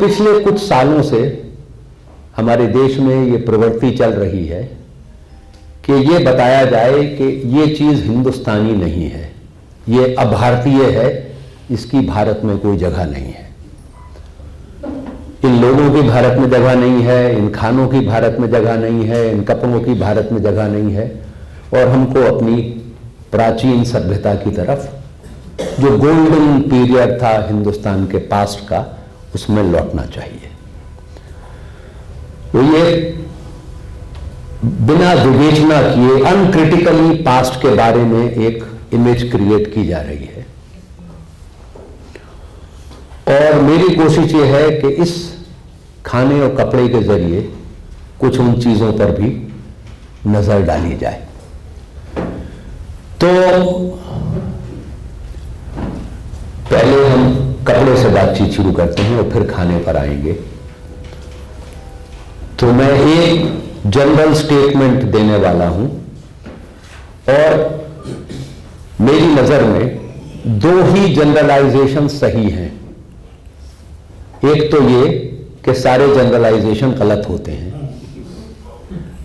पिछले कुछ सालों से हमारे देश में ये प्रवृत्ति चल रही है कि ये बताया जाए कि ये चीज हिंदुस्तानी नहीं है, ये अभारतीय है, इसकी भारत में कोई जगह नहीं है। इन लोगों की भारत में जगह नहीं है, इन खानों की भारत में जगह नहीं है, इन कपड़ों की भारत में जगह नहीं है, और हमको अपनी प्राचीन सभ्यता की तरफ, जो गोल्डन पीरियड था हिंदुस्तान के पास्ट का, उसमें लौटना चाहिए। तो ये बिना विवेचना किए अनक्रिटिकली पास्ट के बारे में एक इमेज क्रिएट की जा रही है, और मेरी कोशिश ये है कि इस खाने और कपड़े के जरिए कुछ उन चीजों पर भी नजर डाली जाए। तो पहले हम कपड़े से बातचीत शुरू करते हैं और फिर खाने पर आएंगे। तो मैं एक जनरल स्टेटमेंट देने वाला हूं, और मेरी नजर में दो ही जनरलाइजेशन सही हैं। एक तो ये कि सारे जनरलाइजेशन गलत होते हैं।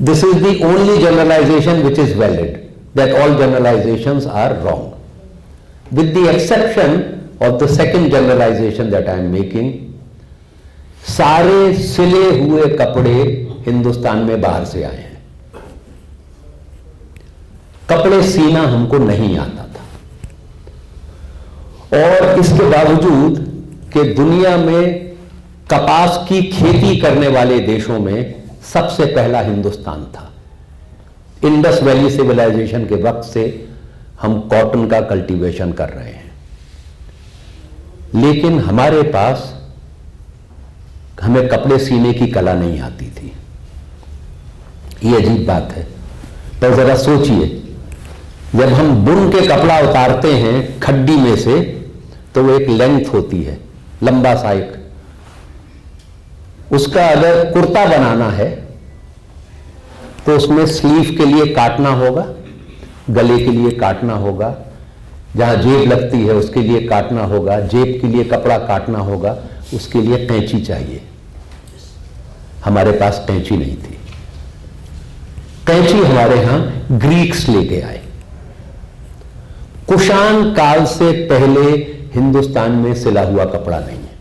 This is the only generalisation which is valid, that all generalisations are wrong, with the exception of the second generalization that I am making। सारे सिले हुए कपड़े हिंदुस्तान में बाहर से आए हैं। कपड़े सीना हमको नहीं आता था, और इसके बावजूद कि दुनिया में कपास की खेती करने वाले देशों में सबसे पहला हिंदुस्तान था। इंडस वैली सिविलाइजेशन के वक्त से हम कॉटन का कल्टीवेशन कर रहे हैं, लेकिन हमारे पास हमें कपड़े सीने की कला नहीं आती थी। ये अजीब बात है, पर जरा सोचिए, जब हम बुन के कपड़ा उतारते हैं खड्डी में से, तो वो एक लेंथ होती है, लंबा सा एक, उसका अगर कुर्ता बनाना है तो उसमें स्लीव के लिए काटना होगा, गले के लिए काटना होगा, जहां जेब लगती है उसके लिए काटना होगा, जेब के लिए कपड़ा काटना होगा, उसके लिए कैंची चाहिए। हमारे पास कैंची नहीं थी। कैंची हमारे यहां ग्रीक्स लेके आए। कुषाण काल से पहले हिंदुस्तान में सिला हुआ कपड़ा नहीं है।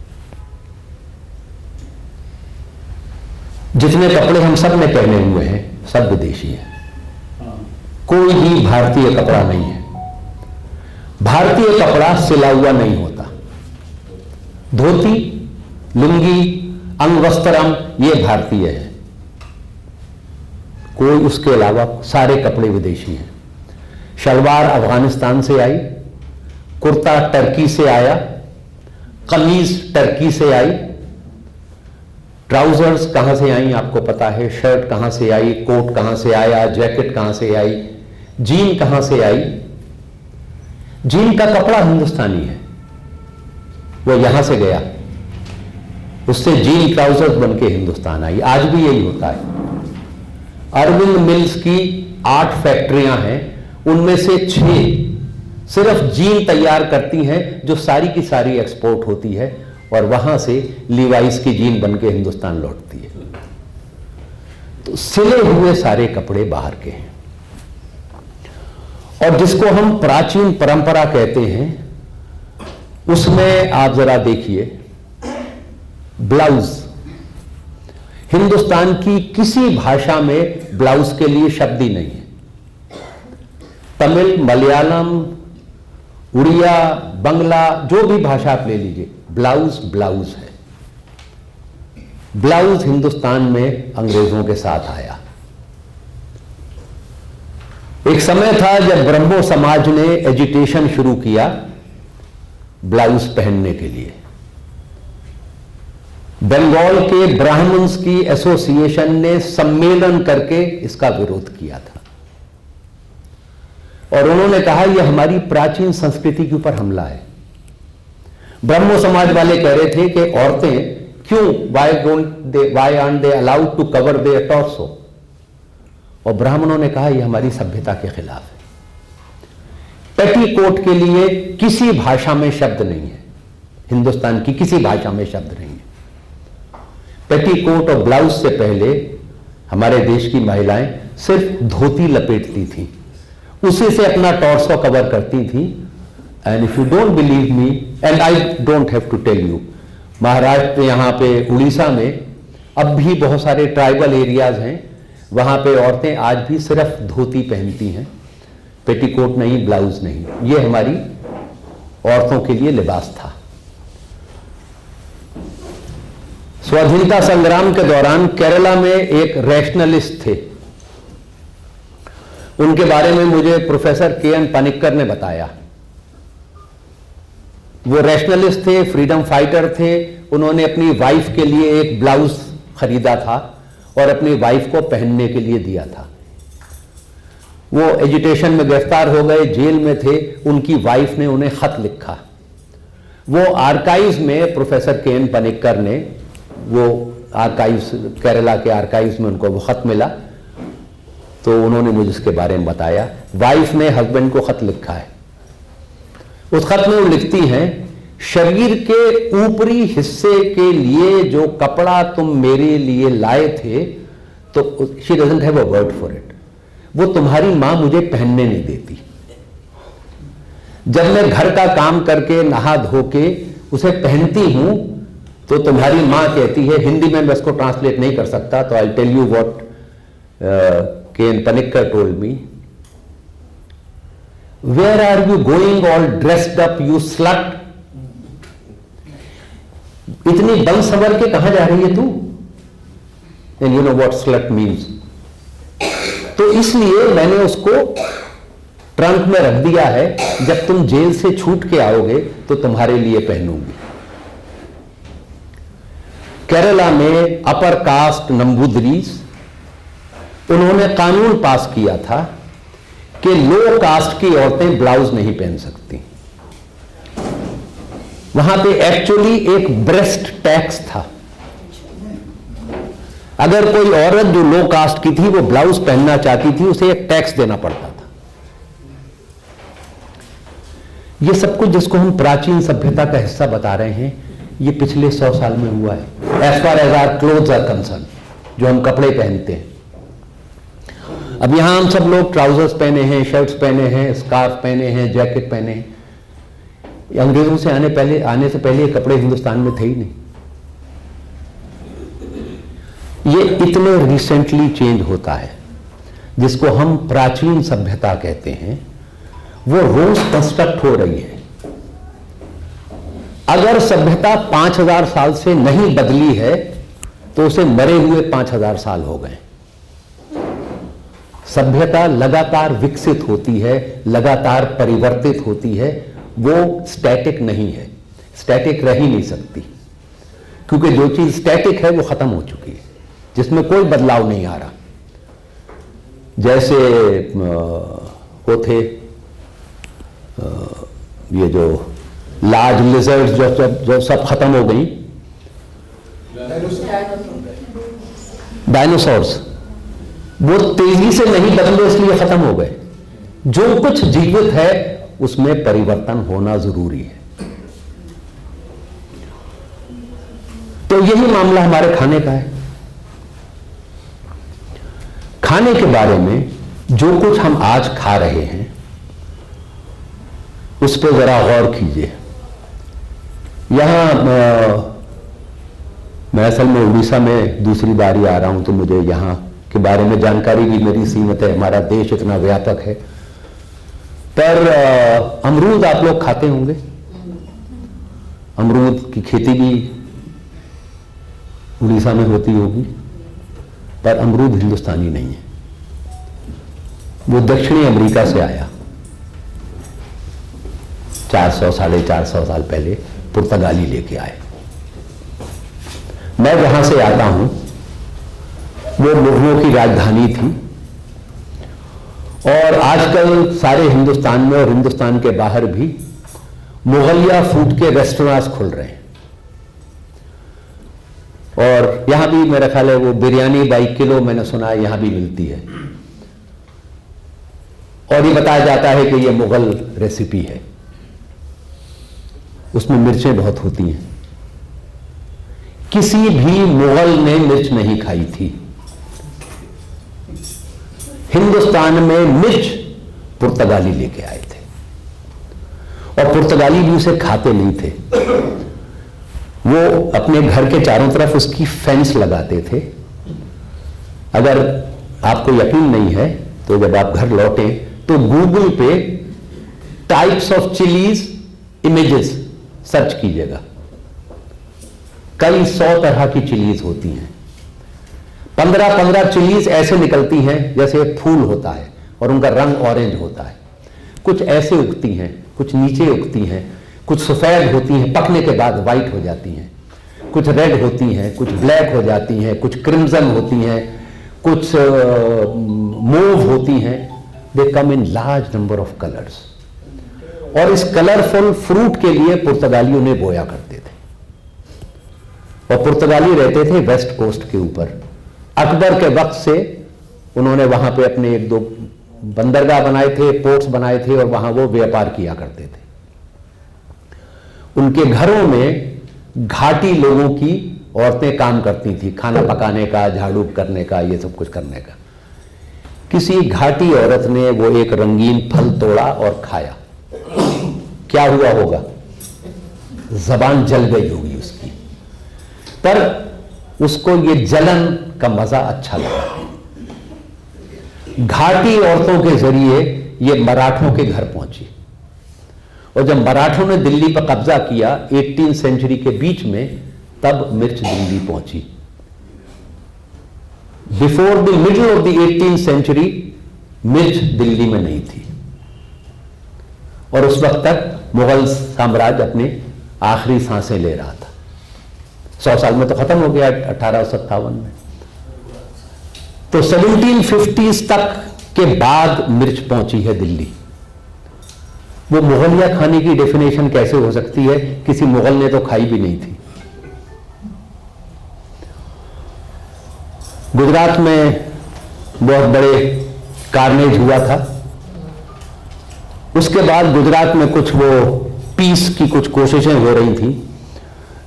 जितने कपड़े हम सब ने पहने हुए हैं सब विदेशी हैं, कोई भी भारतीय कपड़ा नहीं है। भारतीय कपड़ा सिला हुआ नहीं होता। धोती, लुंगी, अंगवस्त्रम ये भारतीय है, कोई उसके अलावा सारे कपड़े विदेशी हैं। शलवार अफगानिस्तान से आई, कुर्ता टर्की से आया, कमीज टर्की से आई, ट्राउजर्स कहां से आई आपको पता है, शर्ट कहां से आई, कोट कहां से आया, जैकेट कहां से आई, जीन कहां से आई। जीन का कपड़ा हिंदुस्तानी है, वो यहां से गया, उससे जीन ट्राउजर्स बन के हिंदुस्तान आई। आज भी यही होता है। अरविंद मिल्स की 8 फैक्ट्रियां हैं, उनमें से 6 सिर्फ जीन तैयार करती हैं, जो सारी की सारी एक्सपोर्ट होती है, और वहां से लीवाइस की जीन बन के हिंदुस्तान लौटती है। तो सिले हुए सारे कपड़े बाहर के हैं। और जिसको हम प्राचीन परंपरा कहते हैं, उसमें आप जरा देखिए, ब्लाउज, हिंदुस्तान की किसी भाषा में ब्लाउज के लिए शब्द ही नहीं है। तमिल, मलयालम, उड़िया, बंगला, जो भी भाषा आप ले लीजिए, ब्लाउज ब्लाउज है। ब्लाउज हिंदुस्तान में अंग्रेजों के साथ आया। एक समय था जब ब्रह्मो समाज ने एजिटेशन शुरू किया ब्लाउज पहनने के लिए। बंगाल के ब्राह्मण्स की एसोसिएशन ने सम्मेलन करके इसका विरोध किया था, और उन्होंने कहा यह हमारी प्राचीन संस्कृति के ऊपर हमला है। ब्रह्मो समाज वाले कह रहे थे कि औरतें क्यों, why aren't they allowed to cover their torso, और ब्राह्मणों ने कहा यह हमारी सभ्यता के खिलाफ है। पेटीकोट के लिए किसी भाषा में शब्द नहीं है, हिंदुस्तान की किसी भाषा में शब्द नहीं है। पेटीकोट और ब्लाउज से पहले हमारे देश की महिलाएं सिर्फ धोती लपेटती थी, उसी से अपना टॉर्सो कवर करती थी। And if you don't believe me, and I don't have to tell you, Maharashtra यहां पे उड़ीसा में अब भी बहुत सारे ट्राइबल एरियाज हैं, वहां पे औरतें आज भी सिर्फ धोती पहनती हैं, पेटीकोट नहीं, ब्लाउज नहीं। ये हमारी औरतों के लिए लिबास था। स्वाधीनता संग्राम के दौरान केरला में एक रैशनलिस्ट थे, उनके बारे में मुझे प्रोफेसर के.एन. पनिक्कर ने बताया। वो रैशनलिस्ट थे, फ्रीडम फाइटर थे। उन्होंने अपनी वाइफ के लिए एक ब्लाउज खरीदा था और अपनी वाइफ को पहनने के लिए दिया था। वो एजिटेशन में गिरफ्तार हो गए, जेल में थे। उनकी वाइफ ने उन्हें खत लिखा। वो आर्काइव्स में, प्रोफेसर के.एन. पनिक्कर ने, वो आर्काइव्स, केरला के आर्काइव्स में उनको वो खत मिला, तो उन्होंने मुझे इसके बारे में बताया। वाइफ ने हस्बैंड को खत लिखा है। उस खत में वो लिखती हैं, शरीर के ऊपरी हिस्से के लिए जो कपड़ा तुम मेरे लिए लाए थे, तो she doesn't have a word for it, वो तुम्हारी मां मुझे पहनने नहीं देती। जब मैं घर का काम करके नहा धो के उसे पहनती हूं तो तुम्हारी मां कहती है, हिंदी में मैं इसको ट्रांसलेट नहीं कर सकता, तो I tell you what K N. Panikkar told me, where are you going all dressed up you slut, इतनी बन सवर के कहां जा रही है तू? And you know what slut means. तो इसलिए मैंने उसको ट्रंक में रख दिया है, जब तुम जेल से छूट के आओगे तो तुम्हारे लिए पहनूंगी। केरला में अपर कास्ट नंबूदरीज, उन्होंने कानून पास किया था कि लो कास्ट की औरतें ब्लाउज नहीं पहन सकती। वहां पे एक्चुअली एक ब्रेस्ट टैक्स था। अगर कोई औरत जो लो कास्ट की थी वो ब्लाउज पहनना चाहती थी, उसे एक टैक्स देना पड़ता था। ये सब कुछ जिसको हम प्राचीन सभ्यता का हिस्सा बता रहे हैं, ये पिछले 100 साल में हुआ है। As far as our clothes are concerned, जो हम कपड़े पहनते हैं। अब यहां हम सब लोग ट्राउजर्स पहने हैं, शर्ट्स पहने हैं, स्कार्फ पहने हैं, जैकेट पहने हैं। अंग्रेजों से आने से पहले ये कपड़े हिंदुस्तान में थे ही नहीं। ये इतने रिसेंटली चेंज होता है। जिसको हम प्राचीन सभ्यता कहते हैं, वो रोज कंस्ट्रक्ट हो रही है। अगर सभ्यता 5000 साल से नहीं बदली है तो उसे मरे हुए 5000 साल हो गए। सभ्यता लगातार विकसित होती है, लगातार परिवर्तित होती है, वो स्टैटिक नहीं है, स्टैटिक रह ही नहीं सकती, क्योंकि जो चीज स्टैटिक है वो खत्म हो चुकी है, जिसमें कोई बदलाव नहीं आ रहा। जैसे वो थे ये जो लार्ज लिजर्ड्स जो सब खत्म हो गई, डायनासोर्स, वो तेजी से नहीं बदले इसलिए खत्म हो गए। जो कुछ जीवित है उसमें परिवर्तन होना जरूरी है। तो यही मामला हमारे खाने का है। खाने के बारे में जो कुछ हम आज खा रहे हैं उस पर जरा गौर कीजिए। यहां मैं असल में उड़ीसा में दूसरी बारी आ रहा हूं, तो मुझे यहां के बारे में जानकारी भी मेरी सीमित है। हमारा देश इतना व्यापक है। पर अमरूद आप लोग खाते होंगे, अमरूद की खेती भी उड़ीसा में होती होगी, पर अमरूद हिंदुस्तानी नहीं है, वो दक्षिणी अमेरिका से आया। 400 450 साल पहले पुर्तगाली लेके आए। मैं जहां से आता हूं वो मुगलों की राजधानी थी, और आजकल सारे हिंदुस्तान में और हिंदुस्तान के बाहर भी मुगलिया फूड के रेस्टोरेंट्स खुल रहे हैं। और यहां भी मेरा ख्याल है वो बिरयानी बाई किलो, मैंने सुना है यहां भी मिलती है, और ये बताया जाता है कि ये मुगल रेसिपी है, उसमें मिर्चें बहुत होती हैं। किसी भी मुगल ने मिर्च नहीं खाई थी। हिंदुस्तान में मिर्च पुर्तगाली लेके आए थे, और पुर्तगाली भी उसे खाते नहीं थे। वो अपने घर के चारों तरफ उसकी फेंस लगाते थे। अगर आपको यकीन नहीं है तो जब आप घर लौटें तो गूगल पे types of chillies images search कीजिएगा। कई 100 तरह की चिलीज होती हैं। 15-15 चिलीज ऐसे निकलती हैं जैसे एक फूल होता है और उनका रंग ऑरेंज होता है। कुछ ऐसे उगती हैं, कुछ नीचे उगती हैं, कुछ सफेद होती हैं, पकने के बाद वाइट हो जाती हैं, कुछ रेड होती हैं, कुछ ब्लैक हो जाती हैं, कुछ क्रिम्सन होती हैं, कुछ मूव होती हैं। They come in large number of colours. और इस कलरफुल फ्रूट के लिए पुर्तगालियों ने बोया करते थे, और पुर्तगाली रहते थे वेस्ट कोस्ट के ऊपर। अकबर के वक्त से उन्होंने वहां पे अपने 1-2 बंदरगाह बनाए थे, पोर्ट्स बनाए थे, और वहां वो व्यापार किया करते थे। उनके घरों में घाटी लोगों की औरतें काम करती थी, खाना पकाने का, झाड़ू करने का, ये सब कुछ करने का। किसी घाटी औरत ने वो एक रंगीन फल तोड़ा और खाया। क्या हुआ होगा? जबान जल गई होगी उसकी, पर उसको ये जलन का मजा अच्छा लगा। घाटी औरतों के जरिए ये मराठों के घर पहुंची, और जब मराठों ने दिल्ली पर कब्जा किया 18वीं सेंचुरी के बीच में, तब मिर्च दिल्ली पहुंची। Before the middle of the 18वीं सेंचुरी मिर्च दिल्ली में नहीं थी, और उस वक्त तक मुगल साम्राज्य अपने आखिरी सांसें ले रहा था। 100 साल में तो खत्म हो गया 1857 में। तो 1750s तक के बाद मिर्च पहुंची है दिल्ली। वो मुगलिया खाने की डेफिनेशन कैसे हो सकती है? किसी मुगल ने तो खाई भी नहीं थी। गुजरात में बहुत बड़े कार्नेज हुआ था। उसके बाद गुजरात में कुछ वो पीस की कुछ कोशिशें हो रही थी,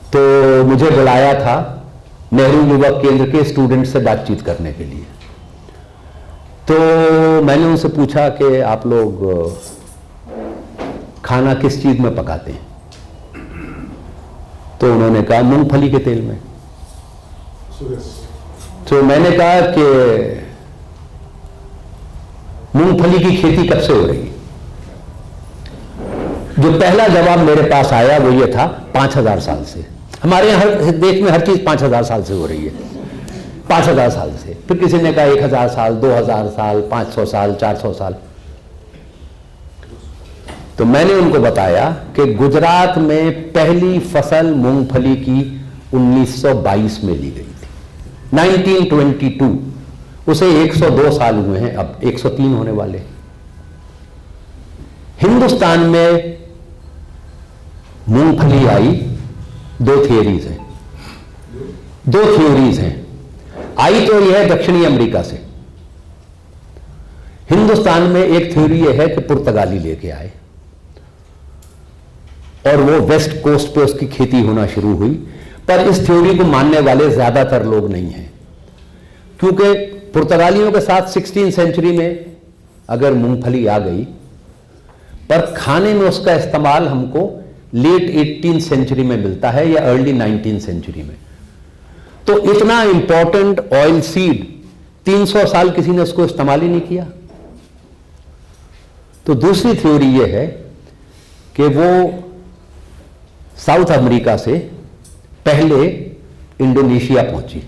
तो मुझे बुलाया था नेहरू युवा केंद्र के स्टूडेंट से बातचीत करने के लिए। तो मैंने उनसे पूछा कि आप लोग खाना किस चीज में पकाते हैं? तो उन्होंने कहा मूंगफली के तेल में। तो मैंने कहा कि मूंगफली की खेती कब से हो रही है? जो पहला जवाब मेरे पास आया वो ये था, 5000 साल से। हमारे यहां हर देश में हर चीज 5000 साल से हो रही है, 5000 साल से। फिर किसी ने कहा 1000 साल, 2000 साल, 500 साल, 400 साल। तो मैंने उनको बताया कि गुजरात में पहली फसल मूंगफली की 1922 में ली गई थी, 1922। उसे 102 साल हुए हैं, अब 103 होने वाले। हिंदुस्तान में मूंगफली आई, 2 थियोरीज हैं, 2 थ्योरीज हैं। आई तो यह है दक्षिणी अमेरिका से। हिंदुस्तान में एक थ्योरी यह है कि पुर्तगाली लेके आए और वो वेस्ट कोस्ट पे उसकी खेती होना शुरू हुई। पर इस थ्योरी को मानने वाले ज्यादातर लोग नहीं हैं, क्योंकि पुर्तगालियों के साथ 16वीं सेंचुरी में अगर मूंगफली आ गई, पर खाने में उसका इस्तेमाल हमको लेट 18वीं सेंचुरी में मिलता है या अर्ली 19वीं सेंचुरी में। तो इतना इंपॉर्टेंट ऑयल सीड 300 साल किसी ने उसको इस्तेमाल ही नहीं किया। तो दूसरी थ्योरी यह है कि वो साउथ अमेरिका से पहले इंडोनेशिया पहुंची,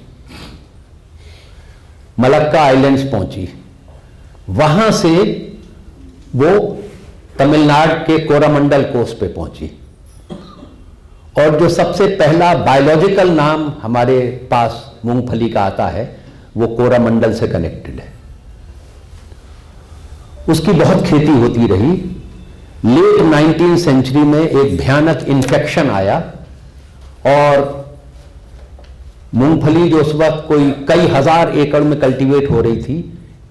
मलक्का आइलैंड्स पहुंची, वहां से वो तमिलनाडु के कोरामंडल कोस्ट पे पहुंची। और जो सबसे पहला बायोलॉजिकल नाम हमारे पास मूंगफली का आता है वो कोरामंडल से कनेक्टेड है। उसकी बहुत खेती होती रही। लेट 19वीं सेंचुरी में एक भयानक इन्फेक्शन आया और मूंगफली जो उस वक्त कोई कई हजार एकड़ में कल्टीवेट हो रही थी,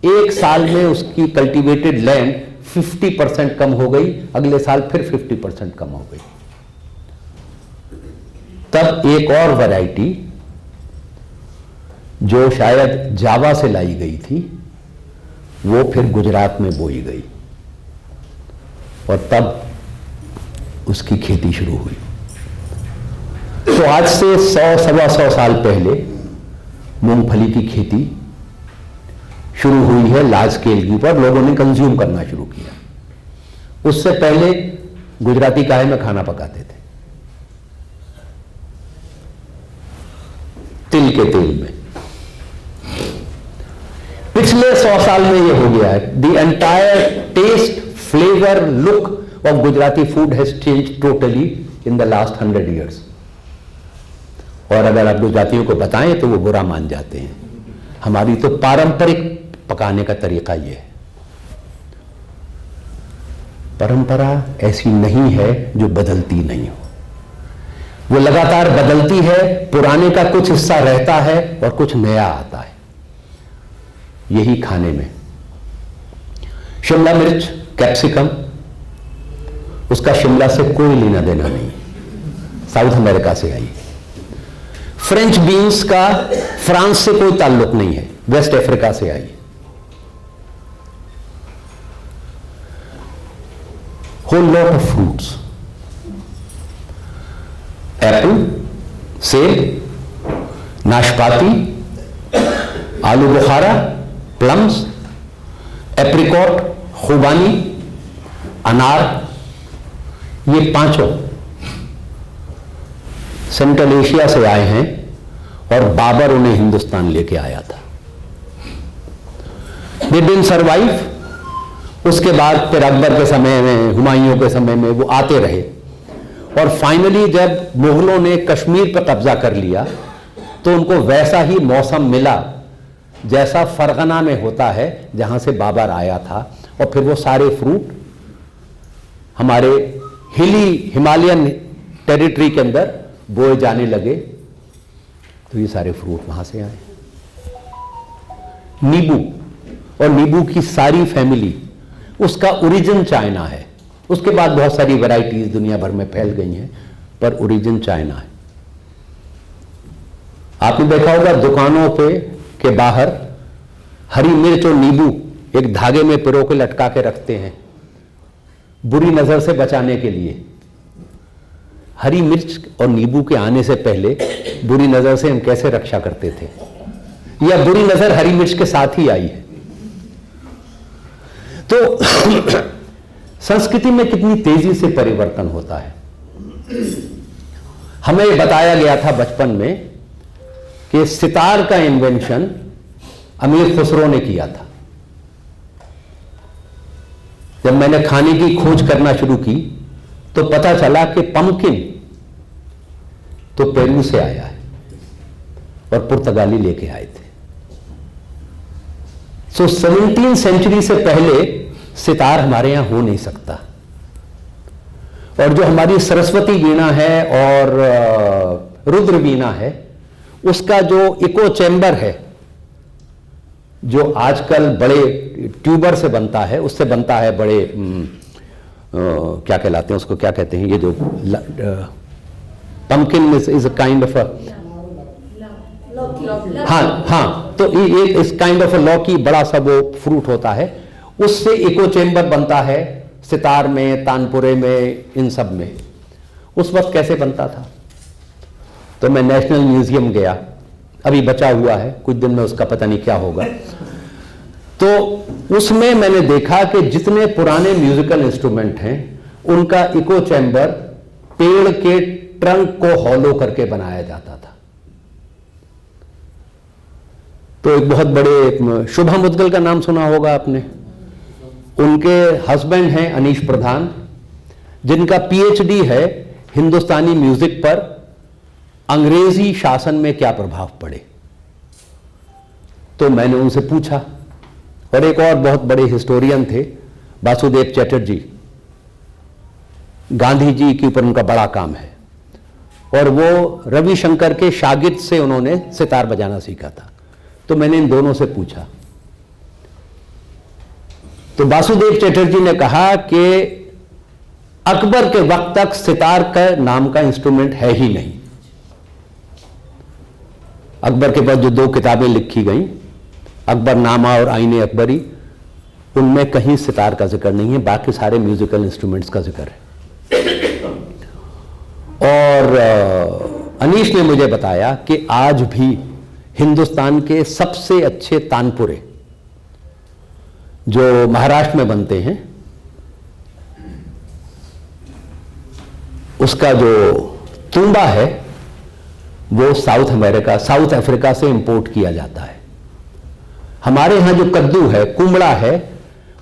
एक साल में उसकी कल्टीवेटेड लैंड 50% कम हो गई, अगले साल फिर 50% कम हो गई। तब एक और वैरायटी जो शायद जावा से लाई गई थी, वो फिर गुजरात में बोई गई और तब उसकी खेती शुरू हुई। तो आज से 100-125 साल पहले मूंगफली की खेती शुरू हुई है लार्ज स्केल के ऊपर, लोगों ने कंज्यूम करना शुरू किया। उससे पहले गुजराती काहे में खाना पकाते थे, तिल के तेल में। पिछले 100 साल में यह हो गया है। The entire taste, flavour, look of Gujarati food has change totally in the last 100 years। और अगर आप गुजरातियों को बताएं तो वो बुरा मान जाते हैं। हमारी तो पारंपरिक पकाने का तरीका यह है। परंपरा ऐसी नहीं है जो बदलती नहीं हो, वो लगातार बदलती है। पुराने का कुछ हिस्सा रहता है और कुछ नया आता है। यही खाने में शिमला मिर्च, कैप्सिकम, उसका शिमला से कोई लेना देना नहीं, साउथ अमेरिका से आई। फ्रेंच बीन्स का फ्रांस से कोई ताल्लुक नहीं है, वेस्ट अफ्रीका से आई। Whole lot of fruits, apple, सेब, नाशपाती, आलू बुखारा, प्लम्स, एप्रिकॉट, खुबानी, अनार, ये पांचों सेंट्रल एशिया से आए हैं और बाबर उन्हें हिंदुस्तान लेके आया था। They didn't survive. उसके बाद फिर अकबर के समय में, हुमायूं के समय में वो आते रहे और फाइनली जब मुगलों ने कश्मीर पर कब्जा कर लिया तो उनको वैसा ही मौसम मिला जैसा फरगना में होता है जहां से बाबर आया था। और फिर वो सारे फ्रूट हमारे हिमालयन टेरिटरी के अंदर बोए जाने लगे। तो ये सारे फ्रूट वहां से आए। नींबू, और नींबू की सारी फैमिली, उसका ओरिजिन चाइना है। उसके बाद बहुत सारी वैरायटीज दुनिया भर में फैल गई हैं, पर ओरिजिन चाइना है। आपने देखा होगा दुकानों पे के बाहर हरी मिर्च और नींबू एक धागे में पिरो के लटका के रखते हैं, बुरी नजर से बचाने के लिए। हरी मिर्च और नींबू के आने से पहले बुरी नजर से हम कैसे रक्षा करते थे, या बुरी नजर हरी मिर्च के साथ ही आई है। तो संस्कृति में कितनी तेजी से परिवर्तन होता है। हमें बताया गया था बचपन में कि सितार का इन्वेंशन अमीर खुसरो ने किया था। जब मैंने खाने की खोज करना शुरू की तो पता चला कि पंपकिन तो पेरू से आया है और पुर्तगाली लेके आए थे। सो 17वीं सेंचुरी से पहले सितार हमारे यहां हो नहीं सकता। और जो हमारी सरस्वती वीणा है और रुद्र वीणा है, उसका जो इको चैम्बर है, जो आजकल बड़े ट्यूबर से बनता है, उससे बनता है बड़े क्या कहलाते हैं उसको, क्या कहते हैं, ये जो pumpkin is a kind of हाँ, तो ये इस काइंड ऑफ लौकी, बड़ा सा वो फ्रूट होता है, उससे इको चैम्बर बनता है सितार में, तानपुरे में, इन सब में। उस वक्त कैसे बनता था? तो मैं नेशनल म्यूजियम गया, अभी बचा हुआ है, कुछ दिन में उसका पता नहीं क्या होगा। तो उसमें मैंने देखा कि जितने पुराने म्यूजिकल इंस्ट्रूमेंट हैं उनका इको चैम्बर पेड़ के ट्रंक को हॉलो करके बनाया जाता था। तो एक बहुत बड़े शुभा मुद्गल का नाम सुना होगा आपने, उनके हस्बैंड हैं अनीश प्रधान, जिनका पीएचडी है हिंदुस्तानी म्यूजिक पर अंग्रेजी शासन में क्या प्रभाव पड़े। तो मैंने उनसे पूछा, और एक और बहुत बड़े हिस्टोरियन थे वासुदेव चैटर्जी, गांधी जी के ऊपर उनका बड़ा काम है, और वो रविशंकर के शागिर्द से उन्होंने सितार बजाना सीखा था। तो मैंने इन दोनों से पूछा, तो वासुदेव चैटर्जी ने कहा कि अकबर के वक्त तक सितार का नाम का इंस्ट्रूमेंट है ही नहीं। अकबर के पास जो 2 किताबें लिखी गई, अकबरनामा और आईने अकबरी, उनमें कहीं सितार का जिक्र नहीं है, बाकी सारे म्यूजिकल इंस्ट्रूमेंट्स का जिक्र है। और अनीश ने मुझे बताया कि आज भी हिंदुस्तान के सबसे अच्छे तानपुरे जो महाराष्ट्र में बनते हैं, उसका जो तूंबा है वो साउथ अफ्रीका से इंपोर्ट किया जाता है। हमारे यहां जो कद्दू है, कुमड़ा है,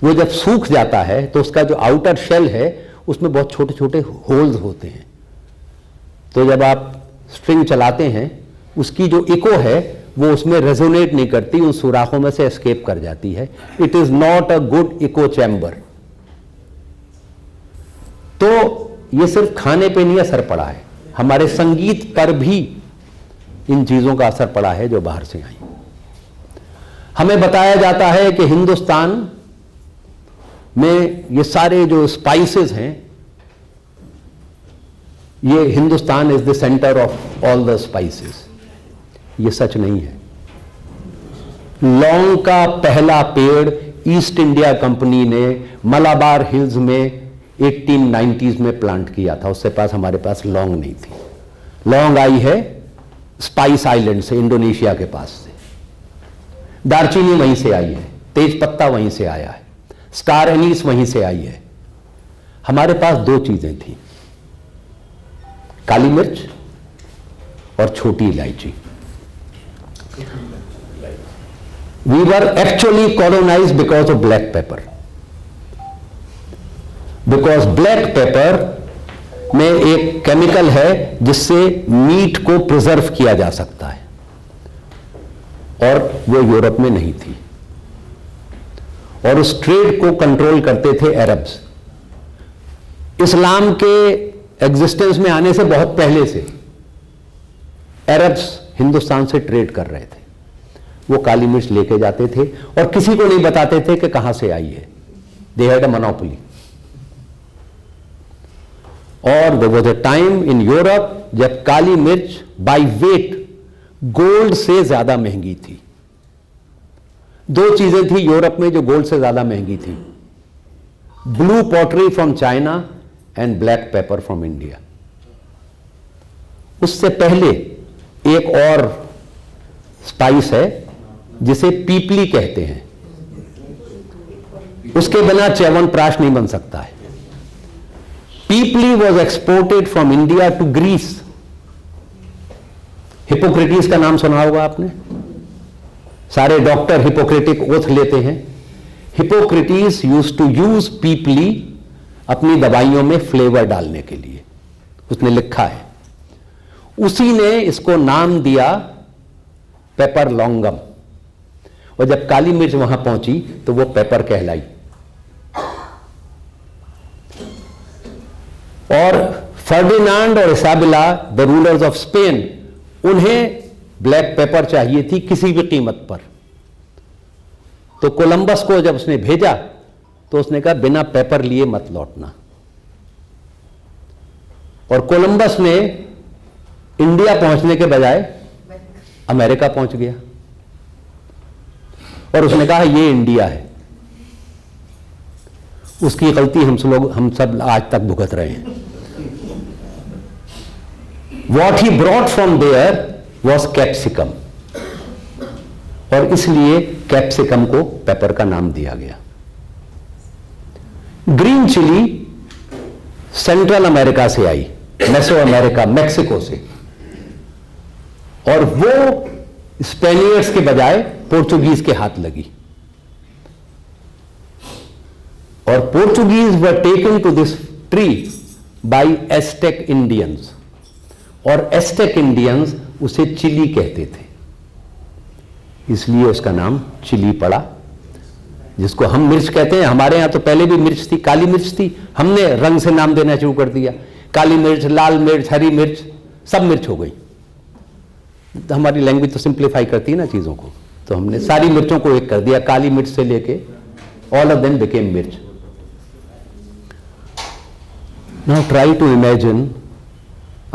वो जब सूख जाता है तो उसका जो आउटर शेल है उसमें बहुत छोटे छोटे होल्स होते हैं, तो जब आप स्ट्रिंग चलाते हैं उसकी जो इको है वो उसमें रेजोनेट नहीं करती, उन सुराखों में से एस्केप कर जाती है। It is not a good echo chamber. तो ये सिर्फ खाने पे नहीं असर पड़ा है, हमारे संगीत पर भी इन चीजों का असर पड़ा है जो बाहर से आई। हमें बताया जाता है कि हिंदुस्तान में ये सारे जो स्पाइसेस हैं, ये Hindustan is the centre of all the spices. ये सच नहीं है। लौंग का पहला पेड़ ईस्ट इंडिया कंपनी ने मलाबार हिल्स में 1890s में प्लांट किया था, उससे पास हमारे पास लौंग नहीं थी। लौंग आई है स्पाइस आइलैंड से, इंडोनेशिया के पास से। दारचीनी वहीं से आई है, तेज पत्ता वहीं से आया है, स्टार एनीस वहीं से आई है। हमारे पास 2 चीजें थी, काली मिर्च और छोटी इलायची। We were actually colonized because of black pepper. Because black pepper में एक केमिकल है जिससे मीट को प्रिजर्व किया जा सकता है, और वो यूरोप में नहीं थी। और उस ट्रेड को कंट्रोल करते थे अरब्स। इस्लाम के एग्जिस्टेंस में आने से बहुत पहले से अरब्स हिंदुस्तान से ट्रेड कर रहे थे। वो काली मिर्च लेके जाते थे और किसी को नहीं बताते थे कि कहां से आई है। They had a monopoly. और there was a time in Europe जब काली मिर्च बाय वेट गोल्ड से ज्यादा महंगी थी। 2 चीजें थी यूरोप में जो गोल्ड से ज्यादा महंगी थी, blue pottery from China and black pepper from India. उससे पहले एक और स्पाइस है जिसे पीपली कहते हैं, उसके बिना च्यवनप्राश नहीं बन सकता है। Pippali was exported from India to Greece. Hippocrates का नाम सुना होगा आपने, सारे डॉक्टर हिपोक्रेटिक ओथ लेते हैं। हिपोक्रेटिस यूज्ड टू यूज पीपली अपनी दवाइयों में फ्लेवर डालने के लिए, उसने लिखा है। उसी ने इसको नाम दिया पेपर लॉन्गम, और जब काली मिर्च वहां पहुंची तो वो पेपर कहलाई। और फर्डिनांड और Isabella the rulers of Spain, उन्हें ब्लैक पेपर चाहिए थी किसी भी कीमत पर। तो कोलंबस को जब उसने भेजा तो उसने कहा बिना पेपर लिए मत लौटना। और कोलंबस ने इंडिया पहुंचने के बजाय अमेरिका पहुंच गया और उसने कहा ये इंडिया है। उसकी गलती हम सब आज तक भुगत रहे हैं। What he brought from there was capsicum, और इसलिए कैप्सिकम को पेपर का नाम दिया गया। ग्रीन चिली सेंट्रल अमेरिका से आई, मेसो अमेरिका, मैक्सिको से, और वो स्पेनियर्स के बजाय पोर्चुगीज के हाथ लगी। और Portuguese were taken to this tree by Aztec Indians, और एस्टेक इंडियंस उसे चिली कहते थे, इसलिए उसका नाम चिली पड़ा, जिसको हम मिर्च कहते हैं। हमारे यहां तो पहले भी मिर्च थी, काली मिर्च थी, हमने रंग से नाम देना शुरू कर दिया। काली मिर्च, लाल मिर्च, हरी मिर्च, सब मिर्च हो गई। तो हमारी लैंग्वेज तो सिंप्लीफाई करती है ना चीजों को, तो हमने सारी मिर्चों को एक कर दिया, काली मिर्च से लेके ऑल ऑफ देम बिकेम मिर्च। नाउ ट्राई टू इमेजिन,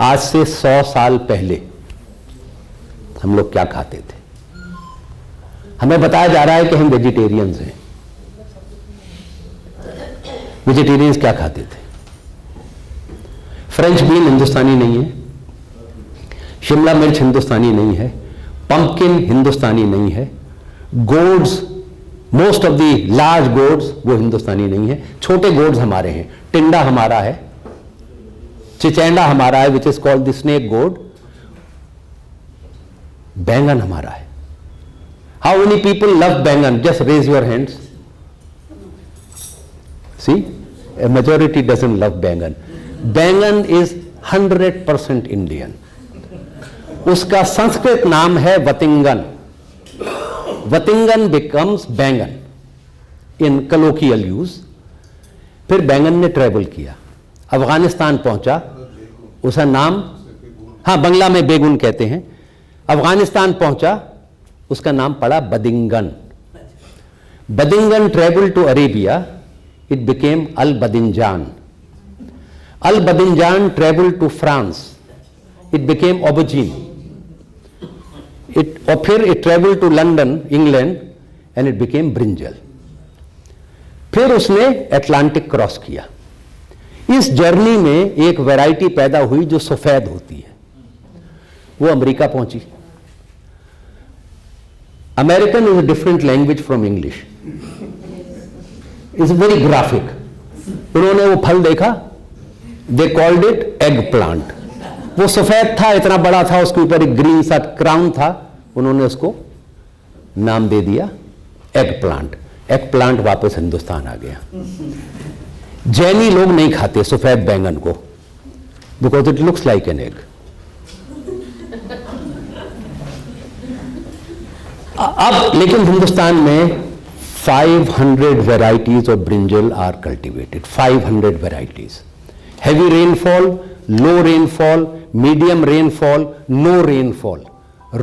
आज से 100 साल पहले हम लोग क्या खाते थे। हमें बताया जा रहा है कि हम वेजिटेरियंस हैं। वेजिटेरियंस क्या खाते थे? फ्रेंच बीन हिंदुस्तानी नहीं है, शिमला मिर्च हिंदुस्तानी नहीं है, पंपकिन हिंदुस्तानी नहीं है, gourds, most of the large gourds वो हिंदुस्तानी नहीं है। छोटे गोड्स हमारे हैं, टिंडा हमारा है, चिचैंडा हमारा है which is called the snake gourd, बैंगन हमारा है। How many people love baingan? Just raise your hands. See, a majority doesn't love बैंगन। बैंगन इज 100% इंडियन। उसका संस्कृत नाम है वतिंगन। वतिंगन बिकम्स बैंगन इन कलोकियल यूज। फिर बैंगन ने ट्रेवल किया, अफगानिस्तान पहुंचा, उसका नाम, हाँ बंगला में बेगुन कहते हैं, अफगानिस्तान पहुंचा, उसका नाम पड़ा badingan. Badingan travel to Arabia, it became al-Badinjan. Al-Badinjan traveled to France, it became aubergine. और फिर it traveled to London, England, and it became brinjal. फिर उसने अटलांटिक क्रॉस किया। इस जर्नी में एक वैरायटी पैदा हुई जो सफेद होती है, वो अमेरिका पहुंची। American is a different language from English, is very graphic. उन्होंने वो फल देखा, they called it egg plant. वो सफेद था, इतना बड़ा था, उसके ऊपर एक ग्रीन सा क्राउन था, उन्होंने उसको नाम दे दिया एग प्लांट। एग प्लांट वापस हिंदुस्तान आ गया। जैनी लोग नहीं खाते सफेद बैंगन को, because it looks like an egg. अब लेकिन हिंदुस्तान में 500 varieties of brinjal are cultivated. 500 varieties. Heavy rainfall, low rainfall, medium rainfall, no rainfall.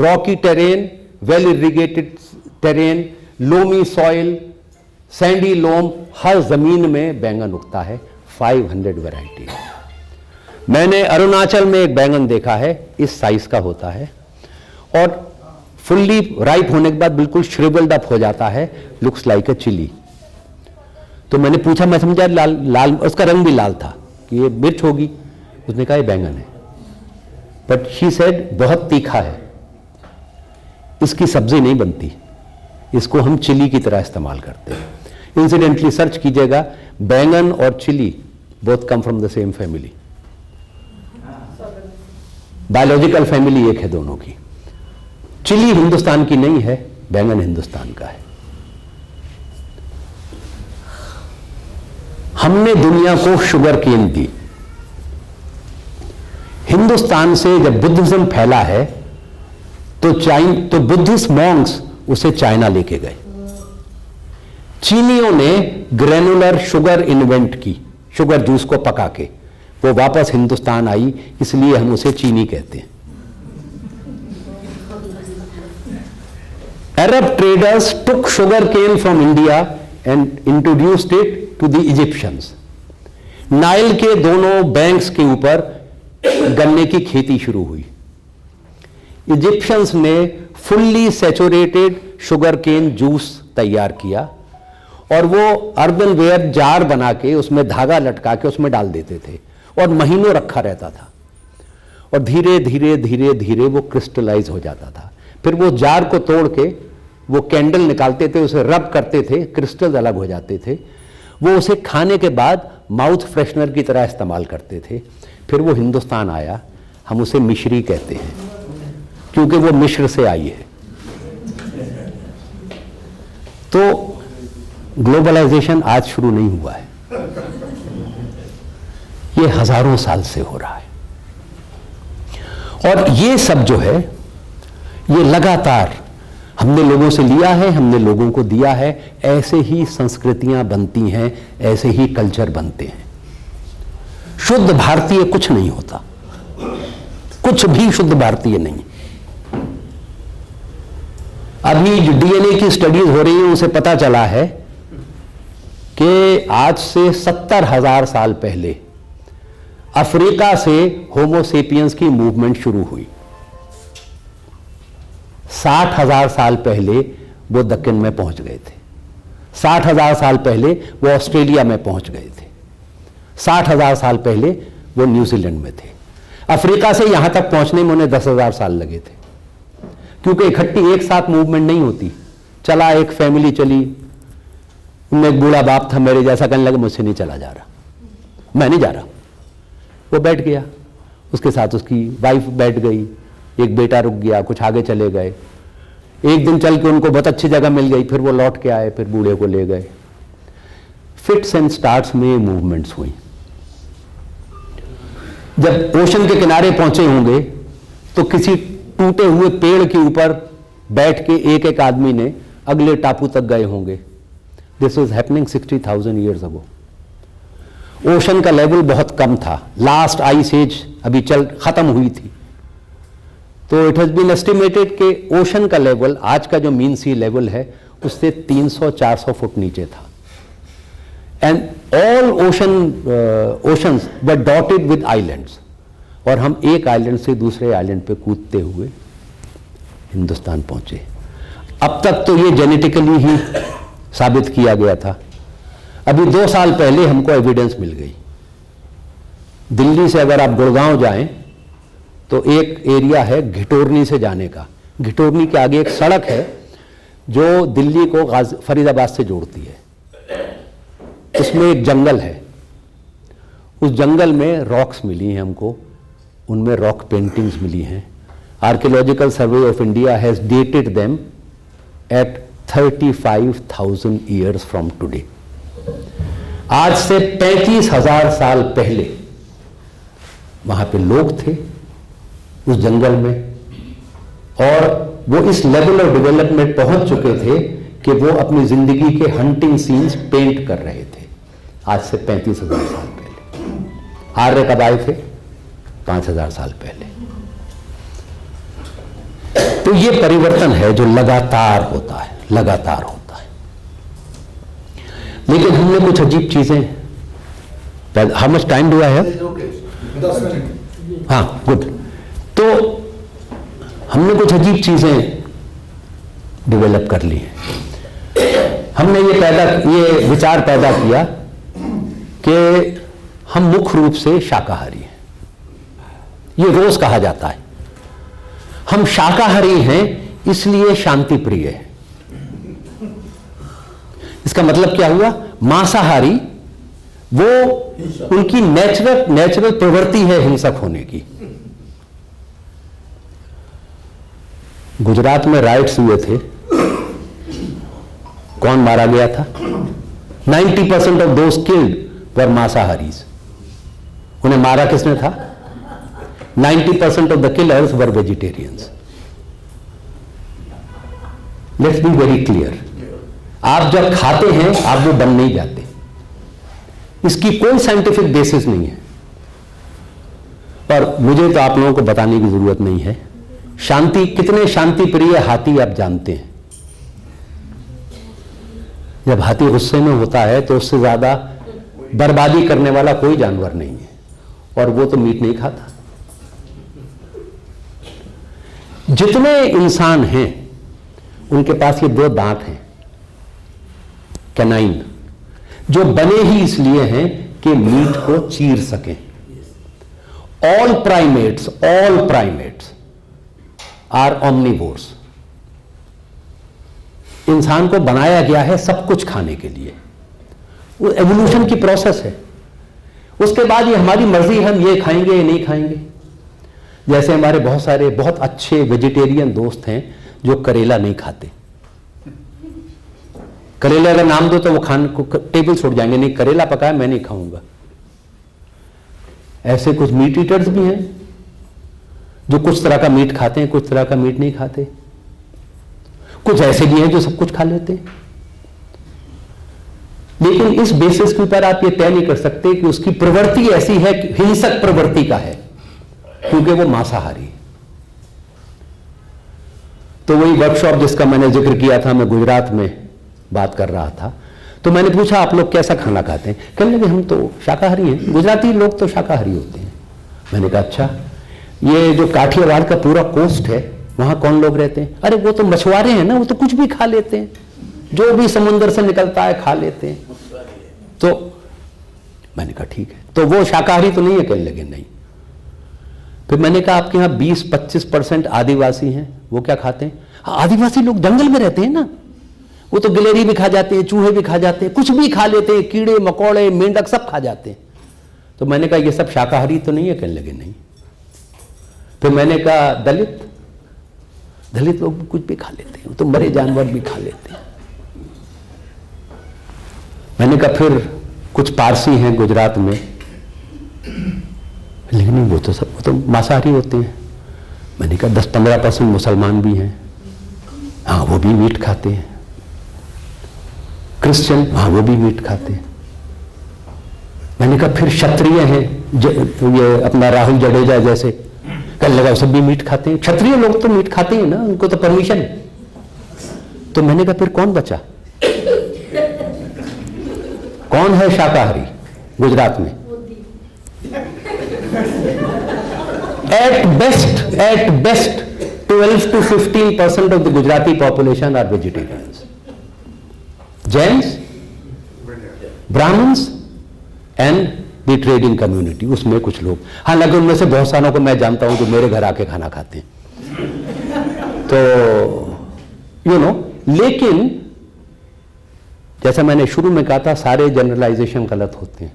Rocky terrain, well irrigated terrain, loamy soil, sandy loam, हर जमीन में बैंगन उगता है। 500 varieties. मैंने अरुणाचल में एक बैंगन देखा है, इस साइज का होता है और फुल्ली राइप होने के बाद बिल्कुल श्रिवल्ड अप हो जाता है, लुक्स लाइक अ चिली। तो मैंने पूछा, मैं समझा लाल लाल, उसका रंग भी लाल था, कि ये मिर्च होगी। उसने कहा ये बैंगन है, बट शी सेड बहुत तीखा है, इसकी सब्जी नहीं बनती, इसको हम चिली की तरह इस्तेमाल करते हैं। इंसिडेंटली सर्च कीजिएगा, बैंगन और chilli both come from the same family, biological family एक है दोनों की। चिली हिंदुस्तान की नहीं है, बैंगन हिंदुस्तान का है। हमने दुनिया को शुगर केन दी। हिंदुस्तान से जब बुद्धिज्म फैला है तो बुद्धिस्ट मॉन्क्स उसे चाइना लेके गए। चीनियों ने ग्रेनुलर शुगर इन्वेंट की, शुगर जूस को पका के, वो वापस हिंदुस्तान आई, इसलिए हम उसे चीनी कहते हैं। Arab traders took sugar cane from India and introduced it to the Egyptians. Nile के दोनों बैंक्स के ऊपर गन्ने की खेती शुरू हुई। इजिप्शियंस ने fully saturated sugar cane juice तैयार किया और वो अर्दनवेयर जार बना के उसमें धागा लटका के उसमें डाल देते थे और महीनों रखा रहता था और धीरे धीरे धीरे धीरे वो क्रिस्टलाइज हो जाता था। फिर वो जार को तोड़ के वो कैंडल निकालते थे, उसे रब करते थे, क्रिस्टल्स अलग हो जाते थे। वो उसे खाने के बाद माउथ फ्रेशनर की तरह इस्तेमाल करते थे। फिर वो हिंदुस्तान आया, हम उसे मिश्री कहते हैं क्योंकि वो मिश्र से आई है। तो ग्लोबलाइजेशन आज शुरू नहीं हुआ है, ये हजारों साल से हो रहा है। और ये सब जो है ये लगातार हमने लोगों से लिया है, हमने लोगों को दिया है। ऐसे ही संस्कृतियां बनती हैं, ऐसे ही कल्चर बनते हैं। शुद्ध भारतीय कुछ नहीं होता, कुछ भी शुद्ध भारतीय नहीं। अभी जो डीएनए की स्टडीज हो रही है उसे पता चला है कि आज से 70,000 साल पहले अफ्रीका से होमो सेपियंस की मूवमेंट शुरू हुई। 60,000 साल पहले वो दक्कन में पहुंच गए थे, 60,000 साल पहले वो ऑस्ट्रेलिया में पहुंच गए थे, 60,000 साल पहले वो न्यूजीलैंड में थे। अफ्रीका से यहां तक पहुंचने में उन्हें 10,000 साल लगे थे, क्योंकि इकट्ठी एक साथ मूवमेंट नहीं होती। चला, एक फैमिली चली, उनमें एक बूढ़ा बाप था मेरे जैसा, कहने लगा मुझसे नहीं चला जा रहा, मैं नहीं जा रहा। वो बैठ गया, उसके साथ उसकी वाइफ बैठ गई, एक बेटा रुक गया, कुछ आगे चले गए। एक दिन चल के उनको बहुत अच्छी जगह मिल गई, फिर वो लौट के आए, फिर बूढ़े को ले गए। फिट्स एंड स्टार्ट्स में मूवमेंट्स हुई। जब ओशन के किनारे पहुंचे होंगे तो किसी टूटे हुए पेड़ के ऊपर बैठ के एक एक आदमी ने अगले टापू तक गए होंगे। This was happening 60,000 years ago. Ocean का लेवल बहुत कम था, लास्ट आइस एज अभी खत्म हुई थी, तो इट हैज बीन एस्टिमेटेड कि ओशन का लेवल, आज का जो मीन सी लेवल है, उससे 300-400 फुट नीचे था। And all oceans were dotted with islands, और हम एक आइलैंड से दूसरे आइलैंड पे कूदते हुए हिंदुस्तान पहुंचे। अब तक तो ये जेनेटिकली ही साबित किया गया था। अभी 2 साल पहले हमको एविडेंस मिल गई। दिल्ली से अगर आप गुड़गांव जाएं तो एक एरिया है घिटोरनी से जाने का। घिटोरनी के आगे एक सड़क है जो दिल्ली को फरीदाबाद से जोड़ती है। उसमें एक जंगल है, उस जंगल में रॉक्स मिली हैं हमको, उनमें रॉक पेंटिंग्स मिली हैं। Archaeological survey of India has dated them at 35,000 years from today. आज से 35,000 साल पहले वहां पे लोग थे उस जंगल में, और वो इस लेवल ऑफ डेवलपमेंट पहुंच चुके थे कि वो अपनी जिंदगी के हंटिंग सीन्स पेंट कर रहे थे। आज से 35,000 साल पहले। आर्य कब आए थे? 5,000 साल पहले। तो ये परिवर्तन है जो लगातार होता है, लगातार होता है। लेकिन हमने कुछ अजीब चीजें, how much time do I have? 10 minute. हाँ, गुड। तो हमने कुछ अजीब चीजें डेवलप कर ली हैं। हमने ये विचार पैदा किया कि हम मुख्य रूप से शाकाहारी हैं। ये रोज कहा जाता है, हम शाकाहारी हैं इसलिए शांति प्रिय है। इसका मतलब क्या हुआ? मांसाहारी वो उनकी नेचुरल प्रवृत्ति है हिंसक होने की। गुजरात में राइट्स हुए थे, कौन मारा गया था? 90% ऑफ दोज किल्ड वर मांसाहारीज। उन्हें मारा किसने था? 90% of the killers were vegetarians. Let's be very clear, आप जब खाते हैं आप वो बन नहीं जाते, इसकी कोई साइंटिफिक बेसिस नहीं है। और मुझे तो आप लोगों को बताने की जरूरत नहीं है, शांति, कितने शांति प्रिय हाथी आप जानते हैं। जब हाथी गुस्से में होता है तो उससे ज्यादा बर्बादी करने वाला कोई जानवर नहीं है, और वो तो मीट नहीं खाता। जितने इंसान हैं उनके पास ये 2 दांत हैं, कैनाइन, जो बने ही इसलिए हैं कि मीट को चीर सकें। All primates are omnivores. इंसान को बनाया गया है सब कुछ खाने के लिए, वो एवोल्यूशन की प्रोसेस है। उसके बाद ये हमारी मर्जी, हम ये खाएंगे या नहीं खाएंगे। जैसे हमारे बहुत सारे बहुत अच्छे वेजिटेरियन दोस्त हैं जो करेला नहीं खाते। करेला का नाम दो तो वो खाने को टेबल छोड़ जाएंगे, नहीं करेला पकाया मैं नहीं खाऊंगा। ऐसे कुछ मीट ईटर्स भी हैं जो कुछ तरह का मीट खाते हैं, कुछ तरह का मीट नहीं खाते। कुछ ऐसे भी हैं जो सब कुछ खा लेते हैं। लेकिन इस बेसिस के ऊपर आप ये तय नहीं कर सकते कि उसकी प्रवृत्ति ऐसी है कि हिंसक प्रवृत्ति का है, क्योंकि वो मांसाहारी है। तो वही वर्कशॉप जिसका मैंने जिक्र किया था, मैं गुजरात में बात कर रहा था, तो मैंने पूछा आप लोग कैसा खाना खाते हैं? कहने लगे हम तो शाकाहारी हैं, गुजराती लोग तो शाकाहारी होते हैं। मैंने कहा अच्छा, ये जो काठियावाड़ का पूरा कोस्ट है वहां कौन लोग रहते हैं? अरे वो तो मछुआरे हैं ना, वो तो कुछ भी खा लेते हैं, जो भी समुद्र से निकलता है खा लेते हैं। तो मैंने कहा ठीक है, तो वो शाकाहारी तो नहीं है? कहने लगे नहीं। फिर मैंने कहा आपके यहाँ 20-25% आदिवासी हैं, वो क्या खाते हैं? हाँ, आदिवासी लोग जंगल में रहते हैं ना, वो तो गिलहरी भी खा जाते हैं, चूहे भी खा जाते हैं, कुछ भी खा लेते हैं, कीड़े मकोड़े मेंढक सब खा जाते हैं। तो मैंने कहा ये सब शाकाहारी तो नहीं है? कहने लगे नहीं। फिर मैंने कहा दलित लोग कुछ भी खा लेते हैं, वो तो मरे जानवर भी खा लेते हैं। मैंने कहा फिर कुछ पारसी हैं गुजरात में, लेकिन वो तो मांसाहारी होते हैं। मैंने कहा 10-15% मुसलमान भी हैं, हाँ वो भी मीट खाते हैं। क्रिश्चियन, हाँ वो भी मीट खाते हैं। मैंने कहा फिर क्षत्रिय हैं, ये अपना राहुल जडेजा जैसे, कहने लगा सब भी मीट खाते हैं। क्षत्रिय लोग तो मीट खाते हैं ना, उनको तो परमिशन है। तो मैंने कहा फिर कौन बचा? कौन है शाकाहारी गुजरात में? At best 12-15% of the Gujarati population are vegetarians. Jains, Brahmins and the trading community, उसमें कुछ लोग, हालांकि उनमें से बहुत सारों को मैं जानता हूं जो मेरे घर आके खाना खाते हैं। तो लेकिन जैसा मैंने शुरू में कहा था, सारे जनरलाइजेशन गलत होते हैं।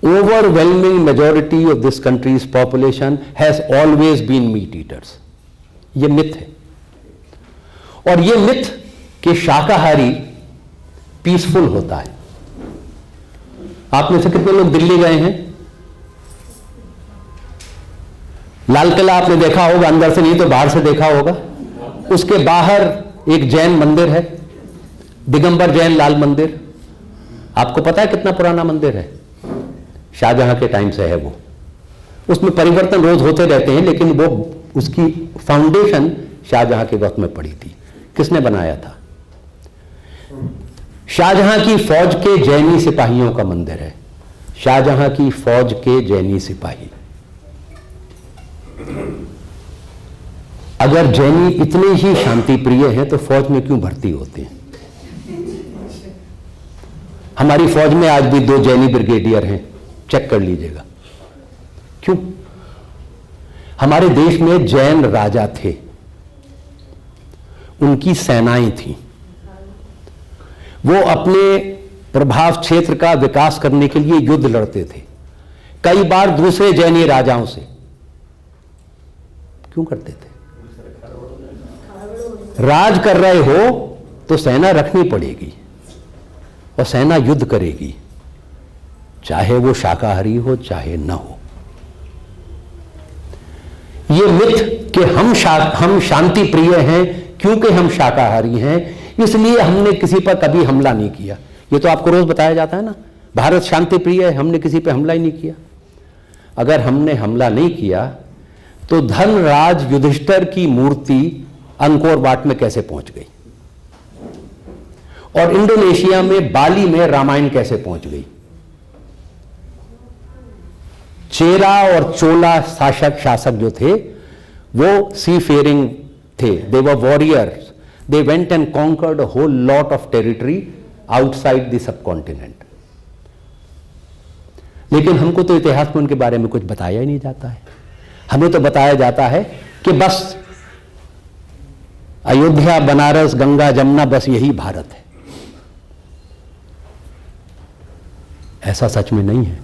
Overwhelming majority of this country's population has always been meat eaters. ये मिथ है, और ये मिथ कि शाकाहारी पीसफुल होता है। आप में से कितने लोग दिल्ली गए हैं? लाल किला आपने देखा होगा, अंदर से नहीं तो बाहर से देखा होगा। उसके बाहर एक जैन मंदिर है, दिगंबर जैन लाल मंदिर। आपको पता है कितना पुराना मंदिर है? शाहजहां के टाइम से है वो। उसमें परिवर्तन रोज होते रहते हैं, लेकिन वो उसकी फाउंडेशन शाहजहां के वक्त में पड़ी थी। किसने बनाया था? शाहजहां की फौज के जैनी सिपाहियों का मंदिर है। शाहजहां की फौज के जैनी सिपाही। अगर जैनी इतने ही शांति प्रिय हैं तो फौज में क्यों भर्ती होते हैं? हमारी फौज में आज भी 2 जैनी ब्रिगेडियर हैं, चेक कर लीजिएगा। क्यों? हमारे देश में जैन राजा थे, उनकी सेनाएं थीं, वो अपने प्रभाव क्षेत्र का विकास करने के लिए युद्ध लड़ते थे, कई बार दूसरे जैनी राजाओं से। क्यों करते थे? राज कर रहे हो तो सेना रखनी पड़ेगी, और सेना युद्ध करेगी, चाहे वो शाकाहारी हो चाहे न हो। ये मिथ कि हम शांति प्रिय हैं क्योंकि हम शाकाहारी हैं, इसलिए हमने किसी पर कभी हमला नहीं किया। ये तो आपको रोज बताया जाता है ना, भारत शांति प्रिय है, हमने किसी पे हमला ही नहीं किया। अगर हमने हमला नहीं किया तो धनराज युधिष्ठिर की मूर्ति अंकोर वाट में कैसे पहुंच गई, और इंडोनेशिया में बाली में रामायण कैसे पहुंच गई? चेरा और चोला शासक जो थे वो सी फेयरिंग थे, they were warriors, they went and conquered a whole lot of territory outside the subcontinent. लेकिन हमको तो इतिहास में उनके बारे में कुछ बताया ही नहीं जाता है। हमें तो बताया जाता है कि बस अयोध्या, बनारस, गंगा, जमुना, बस यही भारत है। ऐसा सच में नहीं है।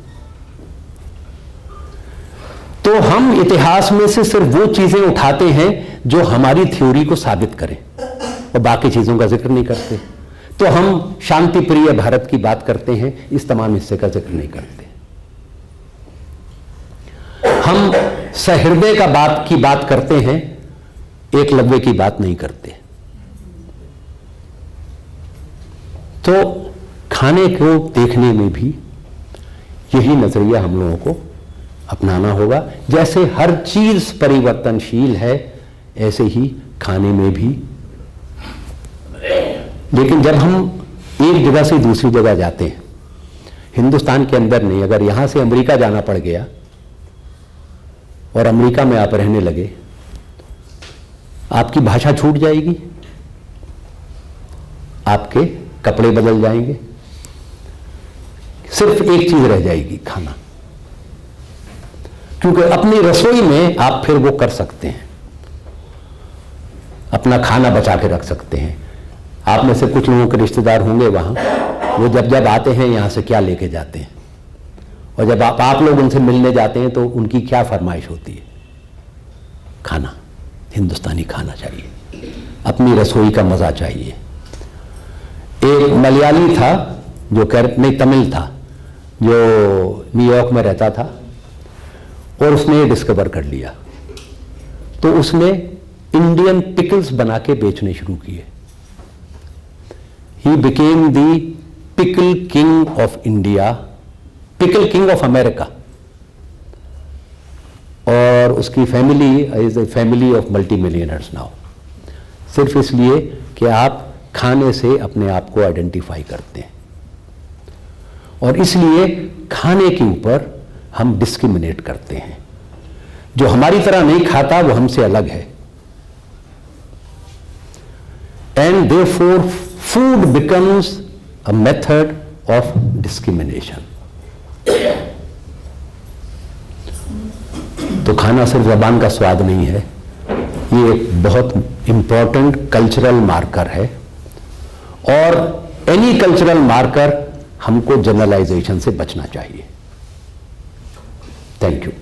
तो हम इतिहास में से सिर्फ वो चीजें उठाते हैं जो हमारी थ्योरी को साबित करें, और बाकी चीजों का जिक्र नहीं करते। तो हम शांति प्रिय भारत की बात करते हैं, इस तमाम हिस्से का जिक्र नहीं करते। हम सहृदय की बात करते हैं, एकलव्य की बात नहीं करते। तो खाने को देखने में भी यही नजरिया हम लोगों को अपनाना होगा। जैसे हर चीज परिवर्तनशील है, ऐसे ही खाने में भी। लेकिन जब हम एक जगह से दूसरी जगह जाते हैं, हिंदुस्तान के अंदर नहीं, अगर यहां से अमेरिका जाना पड़ गया और अमेरिका में आप रहने लगे, आपकी भाषा छूट जाएगी, आपके कपड़े बदल जाएंगे, सिर्फ एक चीज रह जाएगी, खाना। क्योंकि अपनी रसोई में आप फिर वो कर सकते हैं, अपना खाना बचा के रख सकते हैं। आप में से कुछ लोगों के रिश्तेदार होंगे वहां, वो जब जब आते हैं यहां से क्या लेके जाते हैं, और जब आप लोग उनसे मिलने जाते हैं तो उनकी क्या फरमाइश होती है? खाना, हिंदुस्तानी खाना चाहिए, अपनी रसोई का मजा चाहिए। एक मलयाली था जो नहीं तमिल था, जो न्यूयॉर्क में रहता था, और उसने ये डिस्कवर कर लिया, तो उसने इंडियन पिकल्स बना के बेचने शुरू किए। He became the pickle king of India, pickle king of America. और उसकी family is a family of multi millionaires now, सिर्फ इसलिए कि आप खाने से अपने आप को आइडेंटिफाई करते हैं। और इसलिए खाने के ऊपर हम डिस्क्रिमिनेट करते हैं। जो हमारी तरह नहीं खाता वो हमसे अलग है, and therefore food becomes a method of discrimination. तो खाना सिर्फ ज़बान का स्वाद नहीं है, ये एक बहुत इंपॉर्टेंट कल्चरल मार्कर है, और एनी कल्चरल मार्कर हमको जनरलाइजेशन से बचना चाहिए। Thank you.